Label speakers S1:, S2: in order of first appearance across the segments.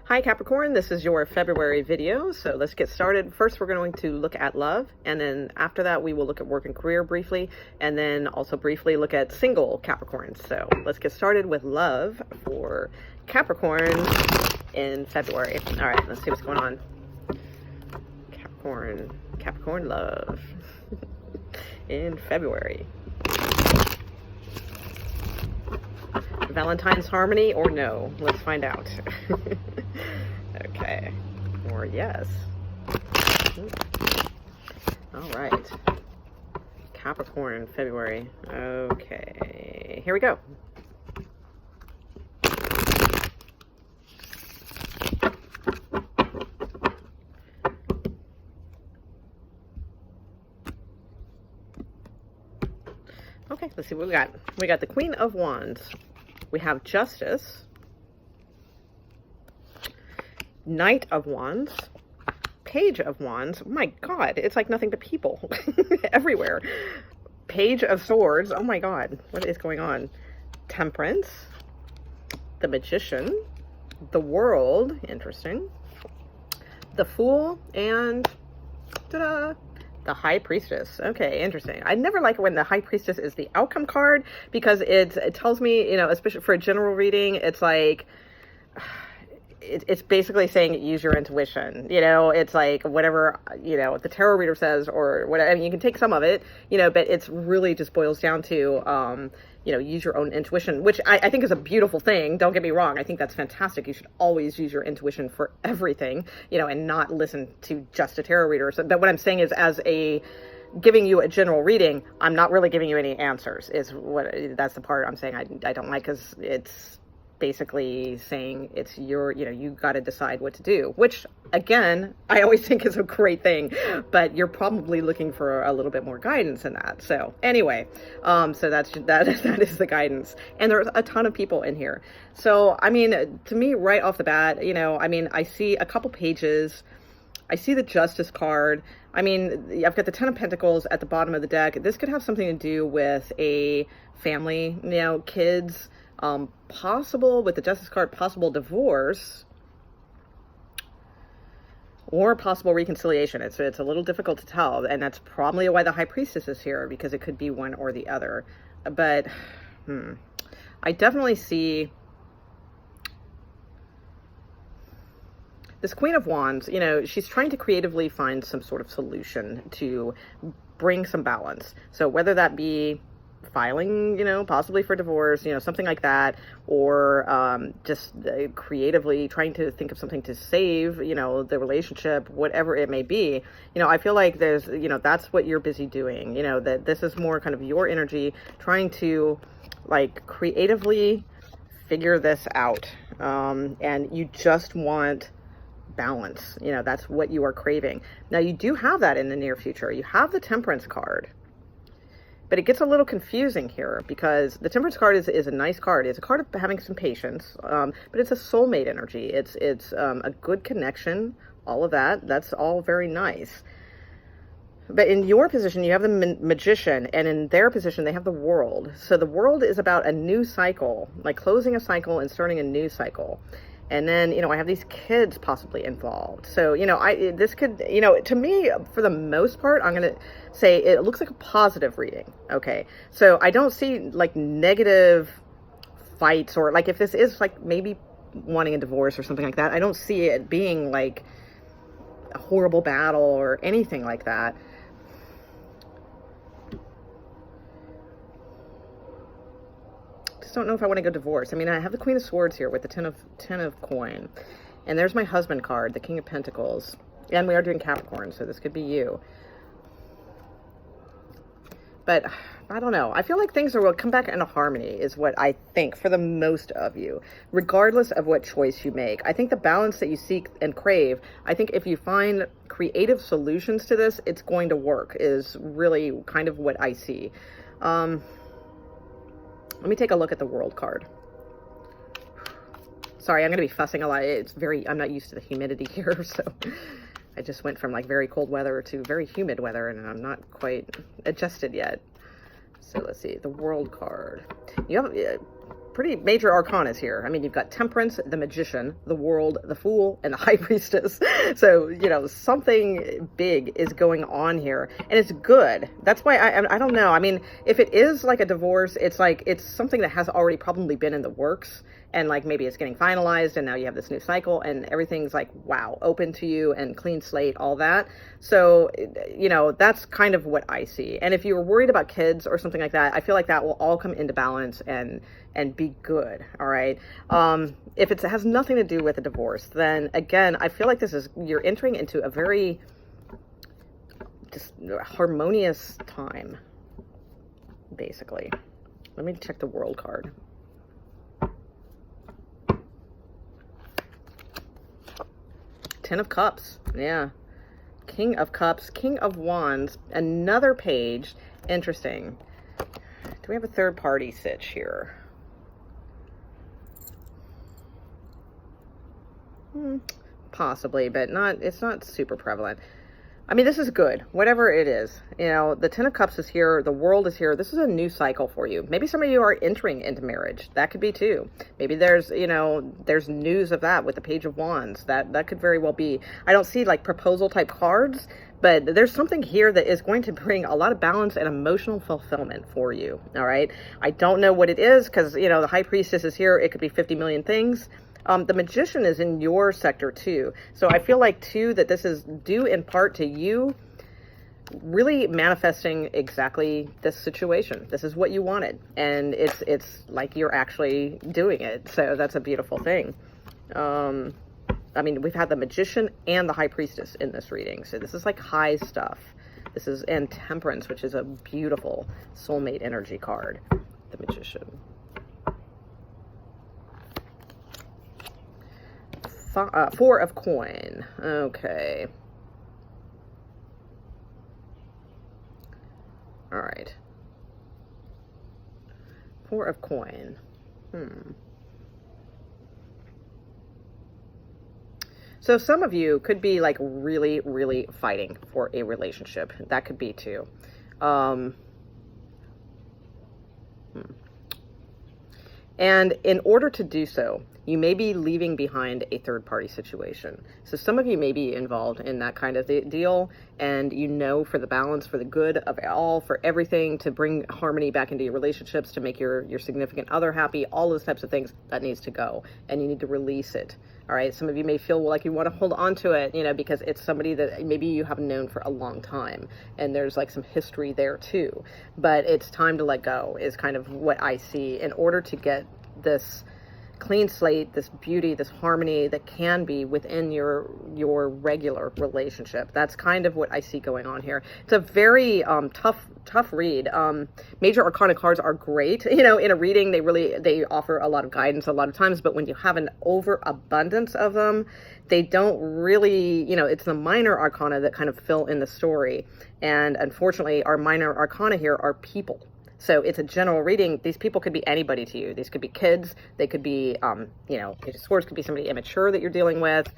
S1: Hi Capricorn, this is your February video, so let's get started. First we're going to look at love, and then after that we will look at work and career briefly, and then also briefly look at single Capricorns. So let's get started with love for Capricorn in February. All right, let's see what's going on. Capricorn love in February. Valentine's harmony or no? Let's find out. Okay. Or yes. All right. Capricorn, February. Okay. Here we go. Okay, let's see what we got. We got the Queen of Wands. We have Justice, Knight of Wands, Page of Wands. Oh my God, it's like nothing but people everywhere. Page of Swords. Oh my God, what is going on? Temperance, the Magician, the World. Interesting. The Fool, and ta-da! The High Priestess. Okay, interesting. I never like it when the High Priestess is the outcome card, because it tells me, you know, especially for a general reading, it's like, it's basically saying use your intuition. You know, it's like whatever, you know, the tarot reader says or whatever. I mean, you can take some of it, you know, but it's really just boils down to, you know, use your own intuition, which I think is a beautiful thing. Don't get me wrong. I think that's fantastic. You should always use your intuition for everything, you know, and not listen to just a tarot reader. So, but what I'm saying is, as a giving you a general reading, I'm not really giving you any answers, is what, that's the part I'm saying I don't like, because it's basically saying it's your, you know, you got to decide what to do, which again, I always think is a great thing, but you're probably looking for a little bit more guidance in that. So anyway, so that is the guidance. And there's a ton of people in here. So, I mean, to me, right off the bat, you know, I mean, I see a couple pages. I see the Justice card. I mean, I've got the Ten of Pentacles at the bottom of the deck. This could have something to do with a family, you know, kids, possible, with the Justice card, possible divorce or possible reconciliation. It's a little difficult to tell, and that's probably why the High Priestess is here, because it could be one or the other. But I definitely see this Queen of Wands. You know, she's trying to creatively find some sort of solution to bring some balance. So whether that be filing, you know, possibly for divorce, you know, something like that, or just creatively trying to think of something to save, you know, the relationship, whatever it may be. You know, I feel like there's, you know, that's what you're busy doing, you know, that this is more kind of your energy trying to like creatively figure this out, and you just want balance. You know, that's what you are craving. Now, you do have that in the near future. You have the Temperance card. But it gets a little confusing here, because the Temperance card is a nice card. It's a card of having some patience, but it's a soulmate energy. It's a good connection, all of that. That's all very nice. But in your position, you have the Magician, and in their position, they have the World. So the World is about a new cycle, like closing a cycle and starting a new cycle. And then, you know, I have these kids possibly involved. So, you know, this could, you know, to me, for the most part, I'm going to say it looks like a positive reading. Okay. So I don't see like negative fights, or like if this is like maybe wanting a divorce or something like that, I don't see it being like a horrible battle or anything like that. Don't know if I want to go divorce. I mean, I have the Queen of Swords here with the ten of coin, and there's my husband card, the King of Pentacles, and we are doing Capricorn, so this could be you. But I don't know. I feel like things will come back into harmony, is what I think, for the most of you, regardless of what choice you make. I think the balance that you seek and crave, I think if you find creative solutions to this, it's going to work, is really kind of what I see. Let me take a look at the World card. Sorry, I'm going to be fussing a lot. I'm not used to the humidity here, so I just went from like very cold weather to very humid weather, and I'm not quite adjusted yet. So let's see, the World card. You have pretty major arcanas here. I mean, you've got Temperance, the Magician, the World, the Fool, and the High Priestess. So, you know, something big is going on here, and it's good. That's why I don't know. I mean, if it is like a divorce, it's like it's something that has already probably been in the works, and like maybe it's getting finalized, and now you have this new cycle, and everything's like, wow, open to you and clean slate, all that. So, you know, that's kind of what I see. And if you were worried about kids or something like that, I feel like that will all come into balance and be good. All right. If it has nothing to do with a divorce, then again, I feel like you're entering into a very just harmonious time, basically. Let me check the World card. Ten of Cups. Yeah. King of Cups, King of Wands, another page. Interesting. Do we have a third party sitch here? Possibly, but it's not super prevalent. I mean, this is good, whatever it is. You know, the Ten of Cups is here. The World is here. This is a new cycle for you. Maybe some of you are entering into marriage. That could be too. Maybe there's, you know, there's news of that with the Page of Wands. That could very well be. I don't see like proposal type cards, but there's something here that is going to bring a lot of balance and emotional fulfillment for you. All right. I don't know what it is because, you know, the High Priestess is here. It could be 50 million things. The Magician is in your sector too. So I feel like too that this is due in part to you really manifesting exactly this situation. This is what you wanted. And it's like you're actually doing it. So that's a beautiful thing. I mean, we've had the Magician and the High Priestess in this reading. So this is like high stuff. This is, and Temperance, which is a beautiful soulmate energy card. The Magician. Four of Coin. Okay. All right. Four of Coin. So some of you could be like really, really fighting for a relationship. That could be too. And in order to do so, you may be leaving behind a third-party situation. So some of you may be involved in that kind of deal, and you know, for the balance, for the good of all, for everything, to bring harmony back into your relationships, to make your significant other happy, all those types of things, that needs to go, and you need to release it. All right, some of you may feel like you want to hold on to it, you know, because it's somebody that maybe you have known for a long time, and there's like some history there too. But it's time to let go is kind of what I see in order to get this clean slate, this beauty, this harmony that can be within your regular relationship. That's kind of what I see going on here. It's a very tough read. Major arcana cards are great. You know, in a reading, they offer a lot of guidance a lot of times, but when you have an overabundance of them, they don't really, you know, it's the minor arcana that kind of fill in the story. And unfortunately, our minor arcana here are people. So it's a general reading. These people could be anybody to you. These could be kids. They could be, you know, Page of Swords could be somebody immature that you're dealing with.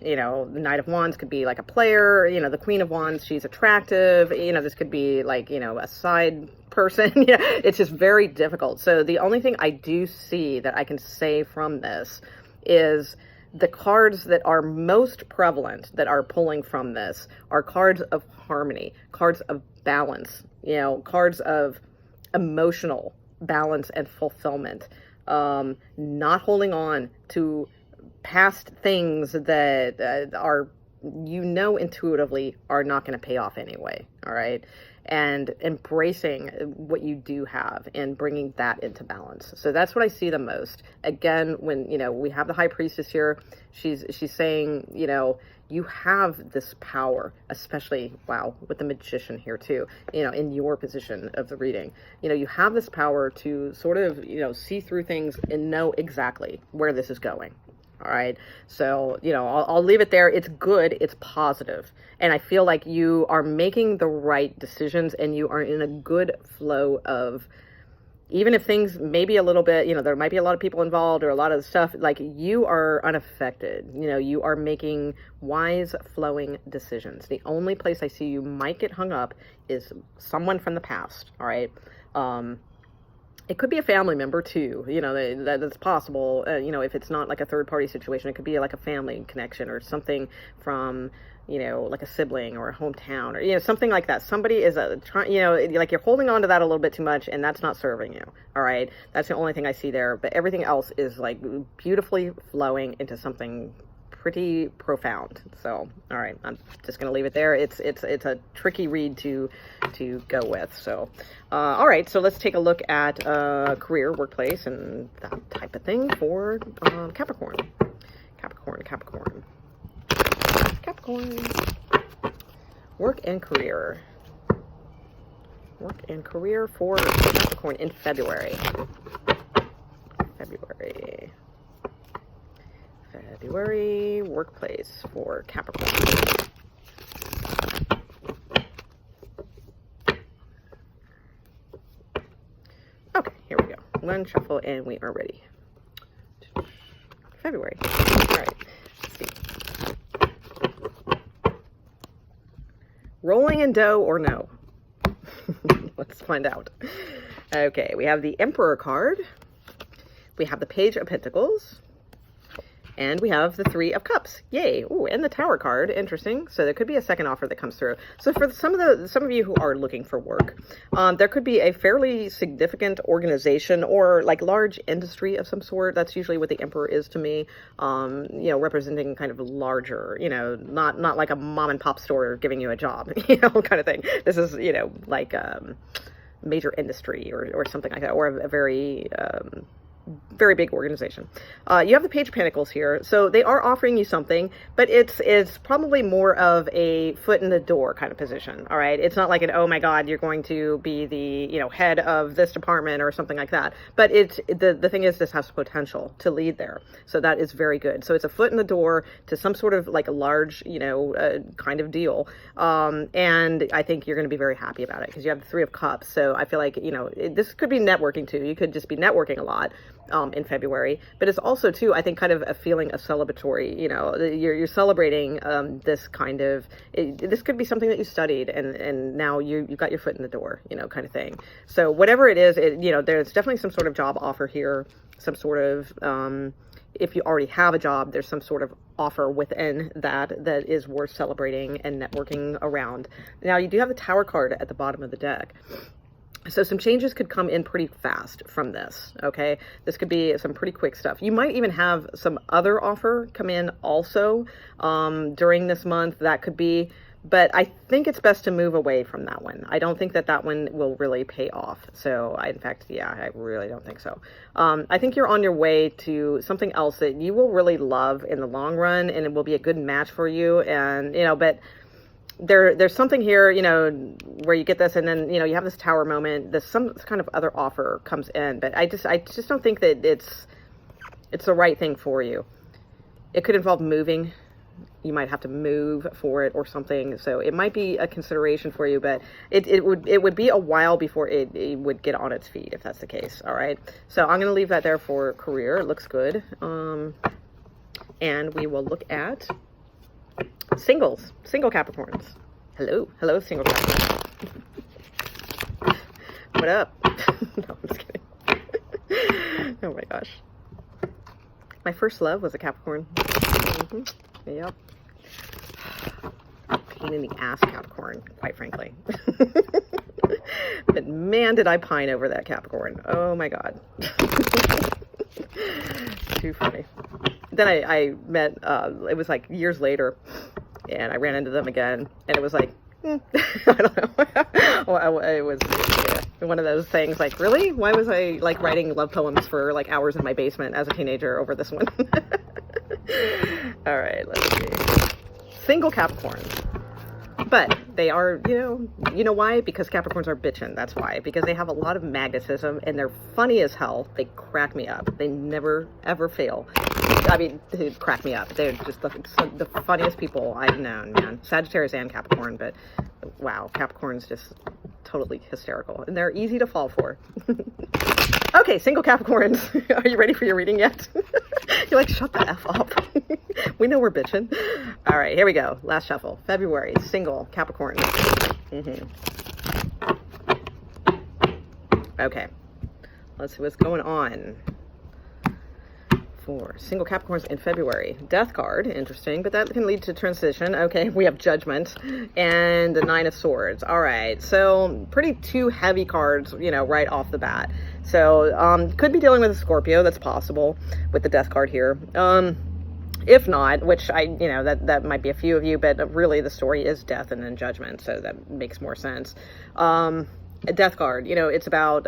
S1: You know, the Knight of Wands could be like a player. You know, the Queen of Wands, she's attractive. You know, this could be like, you know, a side person. You know, it's just very difficult. So the only thing I do see that I can say from this is the cards that are most prevalent that are pulling from this are cards of harmony, cards of balance, you know, cards of emotional balance and fulfillment, not holding on to past things that are, you know, intuitively are not going to pay off anyway. All right. And embracing what you do have and bringing that into balance. So that's what I see the most. Again, when, you know, we have the High Priestess here, she's saying, you know, you have this power, especially, wow, with the Magician here too, you know, in your position of the reading, you know, you have this power to sort of, you know, see through things and know exactly where this is going. All right. So, you know, I'll leave it there. It's good. It's positive. And I feel like you are making the right decisions and you are in a good flow of, even if things may be a little bit, you know, there might be a lot of people involved or a lot of stuff, like you are unaffected. You know, you are making wise, flowing decisions. The only place I see you might get hung up is someone from the past. All right. It could be a family member too, you know, that's possible. You know, if it's not like a third party situation, it could be like a family connection or something from, you know, like a sibling or a hometown or, you know, something like that. Somebody is you know, like you're holding on to that a little bit too much and that's not serving you. All right. That's the only thing I see there. But everything else is like beautifully flowing into something pretty profound. So, all right, I'm just going to leave it there. It's a tricky read to go with. So, all right, so let's take a look at career, workplace, and that type of thing for Capricorn. Capricorn. Work and career. Work and career for Capricorn in February. February workplace for Capricorn. Okay, here we go. One shuffle and we are ready. February. All right, let's see. Rolling in dough or no? Let's find out. Okay, we have the Emperor card. We have the Page of Pentacles. And we have the Three of Cups. Yay. Ooh, and the Tower card. Interesting. So there could be a second offer that comes through. So for some of you who are looking for work, there could be a fairly significant organization or like large industry of some sort. That's usually what the Emperor is to me. You know, representing kind of larger, you know, not like a mom and pop store giving you a job, you know, kind of thing. This is, you know, like major industry or something like that, or a very very big organization. You have the Page of Pentacles here, so they are offering you something, but it's probably more of a foot in the door kind of position. All right, it's not like an, oh my God, you're going to be the, you know, head of this department or something like that. But it's the thing is, this has potential to lead there, so that is very good. So it's a foot in the door to some sort of like a large, you know, kind of deal, and I think you're going to be very happy about it because you have the Three of Cups. So I feel like, you know, this could be networking too. You could just be networking a lot in February, but it's also too, I think, kind of a feeling of celebratory, you know, you're celebrating this kind of, this could be something that you studied and now you've got your foot in the door, you know, kind of thing. So whatever it is, you know, there's definitely some sort of job offer here, some sort of, if you already have a job, there's some sort of offer within that is worth celebrating and networking around. Now you do have the Tower card at the bottom of the deck. So some changes could come in pretty fast from this, okay? This could be some pretty quick stuff. You might even have some other offer come in also during this month. That could be, but I think it's best to move away from that one. I don't think that one will really pay off. So in fact, yeah, I really don't think so. I think you're on your way to something else that you will really love in the long run, and it will be a good match for you. And, you know, but there's something here, you know, where you get this and then, you know, you have this Tower moment, some kind of other offer comes in, but I just don't think that it's the right thing for you. It could involve moving. You might have to move for it or something. So it might be a consideration for you, but it would be a while before it would get on its feet if that's the case. All right. So I'm going to leave that there for career. It looks good. And we will look at single Capricorns. Hello, single Capricorns. What up? No, I'm just kidding. Oh my gosh. My first love was a Capricorn. Yep. Pain in the ass Capricorn, quite frankly. But man, did I pine over that Capricorn. Oh my God. Too funny. Then I met, it was like years later, and I ran into them again, and it was like, I don't know. Well, it was one of those things like, really? Why was I like writing love poems for like hours in my basement as a teenager over this one? All right, let's see. Single Capricorns. But they are, you know why? Because Capricorns are bitchin'. That's why. Because they have a lot of magnetism and they're funny as hell. They crack me up. They never, ever fail. I mean, they crack me up. They're just the funniest people I've known, man. Sagittarius and Capricorn, but wow, Capricorn's just totally hysterical. And they're easy to fall for. Okay, single Capricorns. Are you ready for your reading yet? You're like, shut the F up. We know we're bitching. All right, here we go. Last shuffle. February, single Capricorn. Okay. Let's see what's going on for single Capricorns in February. Death card, interesting, but that can lead to transition. Okay, we have Judgment and the Nine of Swords. All right, so pretty two heavy cards, you know, right off the bat. So could be dealing with a Scorpio. That's possible with the Death card here. If not, which you know, that might be a few of you, but really the story is death and then judgment, so that makes more sense. A Death card, you know, it's about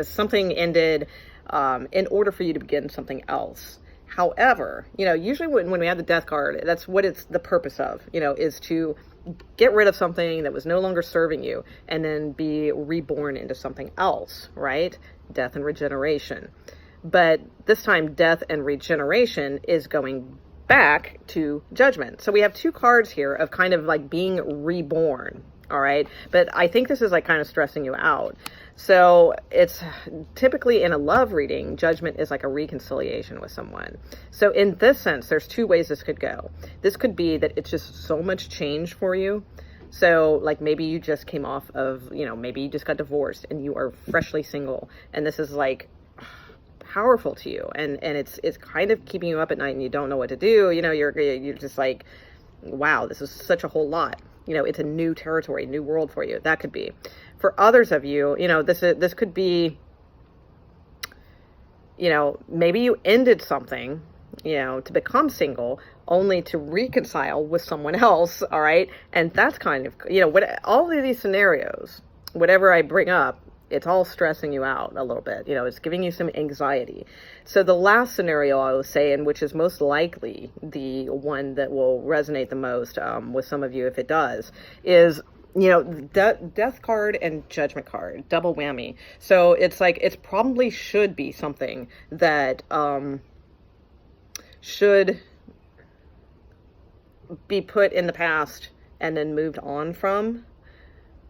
S1: something ended in order for you to begin something else. However, you know, usually when we have the Death card, that's what it's the purpose of, you know, is to get rid of something that was no longer serving you and then be reborn into something else, right? Death and regeneration. But this time, death and regeneration is going back to judgment. So we have two cards here of kind of like being reborn, all right? But I think this is like kind of stressing you out. So it's typically in a love reading, judgment is like a reconciliation with someone. So in this sense, there's two ways this could go. This could be that it's just so much change for you. So like maybe you just came off of, you know, maybe you just got divorced and you are freshly single. And this is like powerful to you. And it's kind of keeping you up at night and you don't know what to do. You know, you're just like, wow, this is such a whole lot. You know, it's a new territory, new world for you. That could be. For others of you, you know, this could be, you know, maybe you ended something, you know, to become single only to reconcile with someone else, all right? And that's kind of, you know, what all of these scenarios, whatever I bring up, it's all stressing you out a little bit. You know, it's giving you some anxiety. So the last scenario I will say, and which is most likely the one that will resonate the most with some of you if it does, is, you know, death card and judgment card, double whammy. So it's like, it probably should be something that should be put in the past and then moved on from.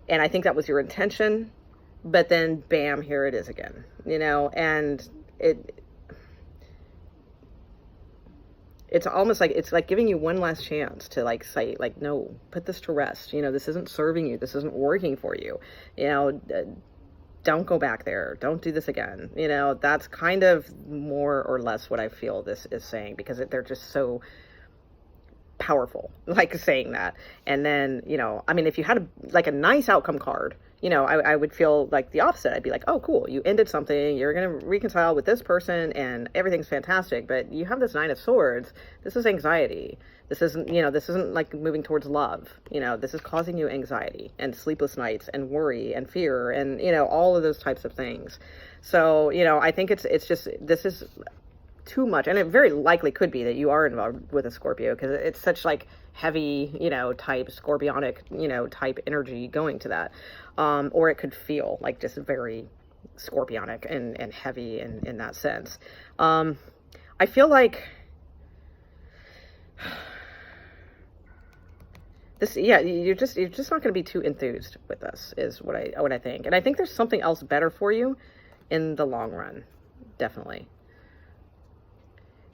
S1: And I think that was your intention. But then, bam, here it is again, you know, and it's almost like, it's like giving you one last chance to like say, like, no, put this to rest. You know, this isn't serving you. This isn't working for you. You know, don't go back there. Don't do this again. You know, that's kind of more or less what I feel this is saying, because they're just so powerful, like saying that. And then, you know, I mean, if you had like a nice outcome card, you know, I would feel like the opposite. I'd be like, oh, cool. You ended something. You're going to reconcile with this person and everything's fantastic. But you have this Nine of Swords. This is anxiety. This isn't, you know, this isn't like moving towards love. You know, this is causing you anxiety and sleepless nights and worry and fear and, you know, all of those types of things. So, you know, I think it's just, this is too much. And it very likely could be that you are involved with a Scorpio, because it's such like heavy, you know, type scorpionic, you know, type energy going to that. Or it could feel like just very scorpionic and heavy in that sense. I feel like this, yeah, you're just not going to be too enthused with this, is what I think. And I think there's something else better for you in the long run, definitely.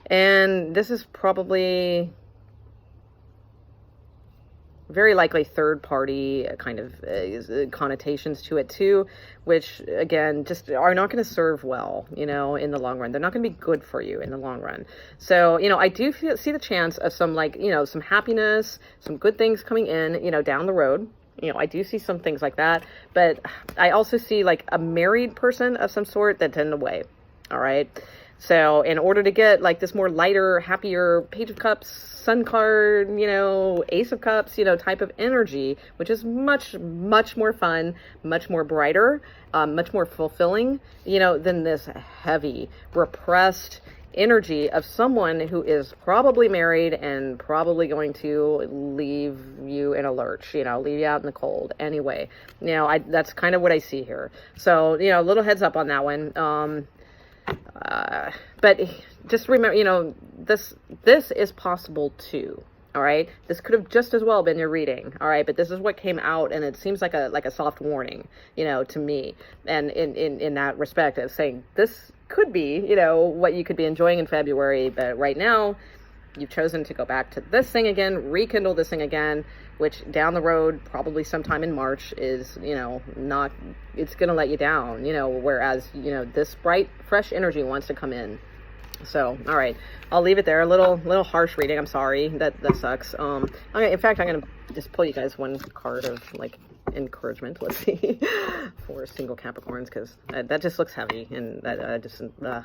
S1: And this is probably very likely third party kind of connotations to it too, which again, just are not going to serve well, you know, in the long run. They're not going to be good for you in the long run. So, you know, I do see the chance of some, like, you know, some happiness, some good things coming in, you know, down the road. You know, I do see some things like that, but I also see like a married person of some sort that's in the way. All right. So in order to get like this more lighter, happier Page of Cups, Sun card, you know, Ace of Cups, you know, type of energy, which is much, much more fun, much more brighter, much more fulfilling, you know, than this heavy, repressed energy of someone who is probably married and probably going to leave you in a lurch, you know, leave you out in the cold anyway. You know, that's kind of what I see here. So, you know, a little heads up on that one. But just remember, you know, this is possible too. All right. This could have just as well been your reading. All right. But this is what came out, and it seems like a soft warning, you know, to me. And in that respect, of saying this could be, you know, what you could be enjoying in February. But right now, You've chosen to go back to this thing again, rekindle this thing again, which down the road, probably sometime in March, is, you know, not, it's going to let you down, you know, whereas, you know, this bright, fresh energy wants to come in. So, all right, I'll leave it there. A little harsh reading. I'm sorry. That sucks. Okay, in fact, I'm going to just pull you guys one card of, like, encouragement. Let's see. For single Capricorns, because that just looks heavy, and that just, I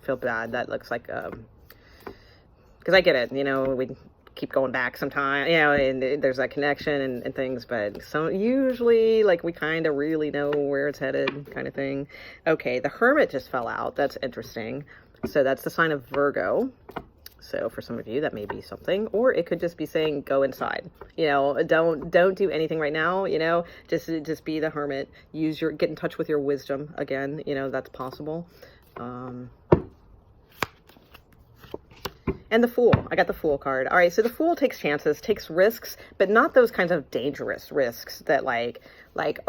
S1: feel bad. That looks like, because I get it, you know, we keep going back sometime, you know, and there's that connection and things, but so usually, like, we kind of really know where it's headed, kind of thing. Okay, the Hermit just fell out. That's interesting. So that's the sign of Virgo. So for some of you, that may be something, or it could just be saying, go inside, you know, don't do anything right now, you know, just be the Hermit, get in touch with your wisdom again, you know, that's possible. And the Fool. I got the Fool card. All right, so the Fool takes chances, takes risks, but not those kinds of dangerous risks that like,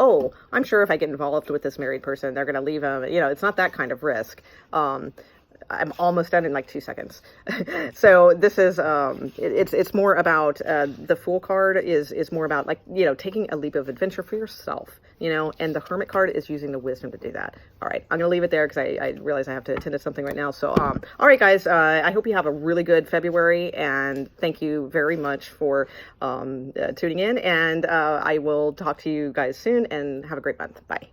S1: oh, I'm sure if I get involved with this married person, they're going to leave him. You know, it's not that kind of risk. I'm almost done in like 2 seconds. So this is, it's more about, the Fool card is more about, like, you know, taking a leap of adventure for yourself, you know, and the Hermit card is using the wisdom to do that. All right, I'm going to leave it there because I realize I have to attend to something right now. So, all right, guys, I hope you have a really good February, and thank you very much for tuning in, and I will talk to you guys soon, and have a great month. Bye.